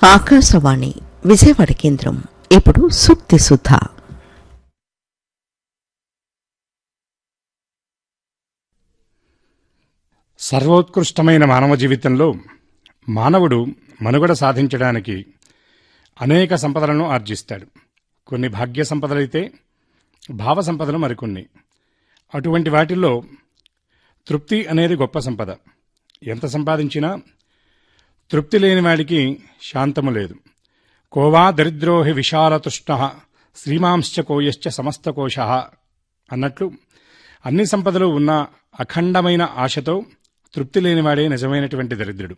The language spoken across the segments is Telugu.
ఆకాశవాణి విజయవాడ కేంద్రం. ఇప్పుడు సూక్తి సుధ. సర్వోత్కృష్టమైన మానవ జీవితంలో మానవుడు మనుగడ సాధించడానికి అనేక సంపదలను ఆర్జిస్తాడు. కొన్ని భాగ్య సంపదలైతే భావ సంపదలు మరికొన్ని. అటువంటి వాటిల్లో తృప్తి అనేది గొప్ప సంపద. ఎంత సంపాదించినా తృప్తి లేనివాడికి శాంతము లేదు. కోవా దరిద్రోహి విశాలతృష్ణ శ్రీమాంశ్చ కోయశ్చ సమస్తకోశ అన్నట్లు అన్ని సంపదలు ఉన్న అఖండమైన ఆశతో తృప్తి లేనివాడే నిజమైనటువంటి దరిద్రుడు.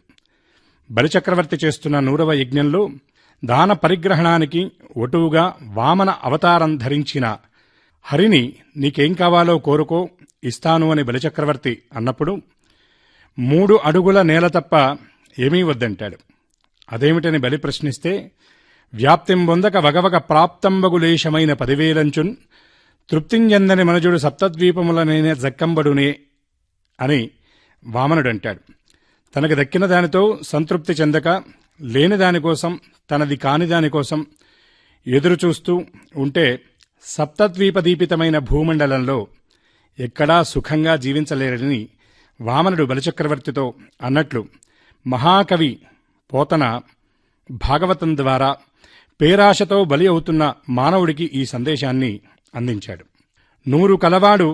బలిచక్రవర్తి చేస్తున్న 100వ యజ్ఞంలో దాన పరిగ్రహణానికి ఒటువుగా వామన అవతారం ధరించిన హరిని నీకేం కావాలో కోరుకో ఇస్తాను అని బలిచక్రవర్తి అన్నప్పుడు 3 అడుగుల నేల తప్ప ఏమీ వద్దంటాడు. అదేమిటని బలి ప్రశ్నిస్తే వ్యాప్తిం పొందక వగవగ ప్రాప్తంబగులేశమైన 10,000 తృప్తింజందని మనుజుడు సప్తద్వీపములనైన జక్కంబడునే అని వామనుడంటాడు. తనకు దక్కిన దానితో సంతృప్తి చెందక లేని దానికోసం, తనది కాని దానికోసం ఎదురుచూస్తూ ఉంటే సప్తద్వీపదీపితమైన భూమండలంలో ఎక్కడా సుఖంగా జీవించలేరని వామనుడు బలిచక్రవర్తితో అన్నట్లు మహాకవి పోతన భాగవతం ద్వారా పేరాశతో బలి అవుతున్న మానవుడికి ఈ సందేశాన్ని అందించాడు. 100 కలవాడు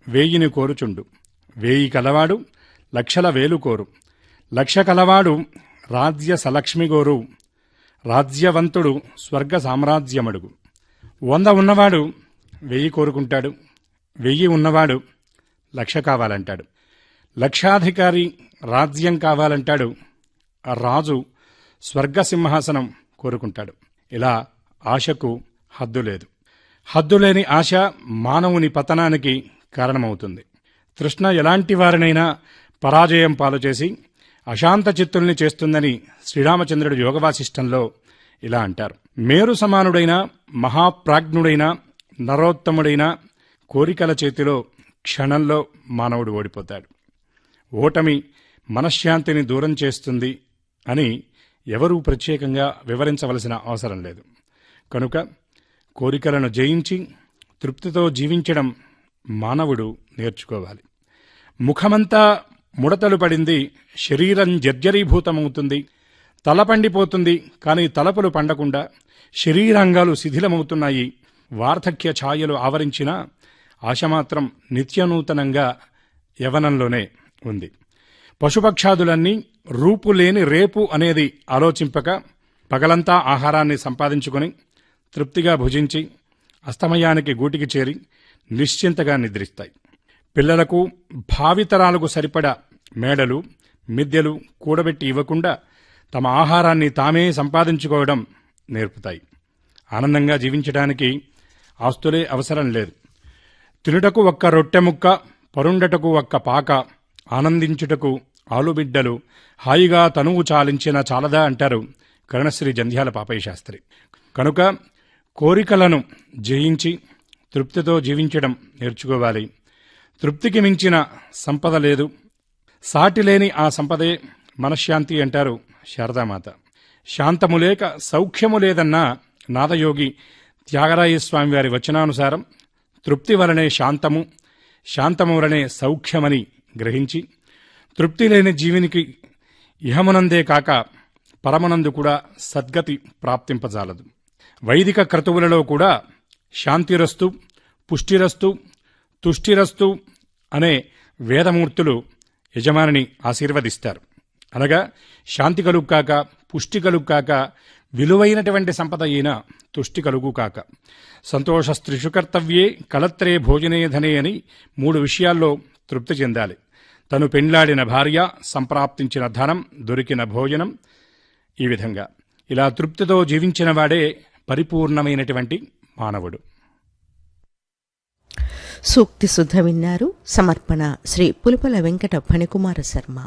1000ని కోరుచుండు, 1000 కలవాడు లక్షల వేలు కోరు, 1,00,000 కలవాడు రాజ్య సలక్ష్మిగోరు, రాజ్యవంతుడు స్వర్గ సామ్రాజ్యమడుగు. 100 ఉన్నవాడు 1000 కోరుకుంటాడు, 1000 ఉన్నవాడు 1,00,000 కావాలంటాడు, లక్షాధికారి రాజ్యం కావాలంటాడు, ఆ రాజు స్వర్గసింహాసనం కోరుకుంటాడు. ఇలా ఆశకు హద్దు లేదు. హద్దులేని ఆశ మానవుని పతనానికి కారణమవుతుంది. తృష్ణ ఎలాంటి వారినైనా పరాజయం పాలుచేసి అశాంత చిత్తుల్ని చేస్తుందని శ్రీరామచంద్రుడు యోగవాసిష్టంలో ఇలా అంటారు. మేరు సమానుడైన మహాప్రాజ్ఞుడైన నరోత్తముడైన కోరికల చేతిలో క్షణంలో మానవుడు ఓడిపోతాడు. ఓటమి మనశ్శాంతిని దూరం చేస్తుంది అని ఎవరూ ప్రత్యేకంగా వివరించవలసిన అవసరం లేదు. కనుక కోరికలను జయించి తృప్తితో జీవించడం మానవుడు నేర్చుకోవాలి. ముఖమంతా ముడతలు పడింది, శరీరం జర్జరీభూతమవుతుంది, తల పండిపోతుంది, కానీ తలపులు పండకుండా శరీరాంగాలు శిథిలమవుతున్నాయి. వార్ధక్య ఛాయలు ఆవరించినా ఆశ మాత్రం నిత్యనూతనంగా యవనంలోనే ఉంది. పశుపక్షాదులన్నీ రూపులేని రేపు అనేది ఆలోచింపక పగలంతా ఆహారాన్ని సంపాదించుకొని తృప్తిగా భుజించి అస్తమయానికి గూటికి చేరి నిశ్చింతగా నిద్రిస్తాయి. పిల్లలకు భావితరాలకు సరిపడా మేడలు మిద్దెలు కూడబెట్టి ఇవ్వకుండా తమ ఆహారాన్ని తామే సంపాదించుకోవడం నేర్పుతాయి. ఆనందంగా జీవించడానికి ఆస్తులే అవసరం లేదు. తినుటకు ఒక్క రొట్టె ముక్క, పరుండటకు ఒక్క పాక, ఆనందించుటకు ఆలుబిడ్డలు, హాయిగా తనువు చాలించిన చాలదా అంటారు కరుణశ్రీ జంధ్యాల పాపయ్య శాస్త్రి. కనుక కోరికలను జయించి తృప్తితో జీవించడం నేర్చుకోవాలి. తృప్తికి మించిన సంపద లేదు, సాటిలేని ఆ సంపదే మనశ్శాంతి అంటారు శారదామాత. శాంతము లేక సౌఖ్యము లేదన్న నాదయోగి త్యాగరాయస్వామి వారి వచనానుసారం తృప్తి వలనే శాంతము, శాంతము వలనే సౌఖ్యమని గ్రహించి తృప్తి లేని జీవునికి ఇహమునందే కాక పరమనందు కూడా సద్గతి ప్రాప్తింపజాలదు. వైదిక క్రతువులలో కూడా శాంతిరస్తు, పుష్టిరస్తు, తుష్టిరస్తు అనే వేదమూర్తులు యజమానిని ఆశీర్వదిస్తారు. అనగా శాంతి కలుగు కాక, పుష్టి కలుగు కాక, విలువైనటువంటి సంపద అయిన తుష్టి కలుగు కాక, సంతోషస్త్రిషు కర్తవ్యే కలత్రే భోజనే ధనే అని 3 విషయాల్లో తృప్తి చెందాలి. తను పెండ్లాడిన భార్య, సంప్రాప్తించిన ధనం, దొరికిన భోజనం, ఈ విధంగా ఇలా తృప్తితో జీవించిన వాడే పరిపూర్ణమైనటువంటి మానవుడు. సూక్తి సుధ విన్నారు. సమర్పణ శ్రీ పులుపల వెంకట ఫణికుమార శర్మ.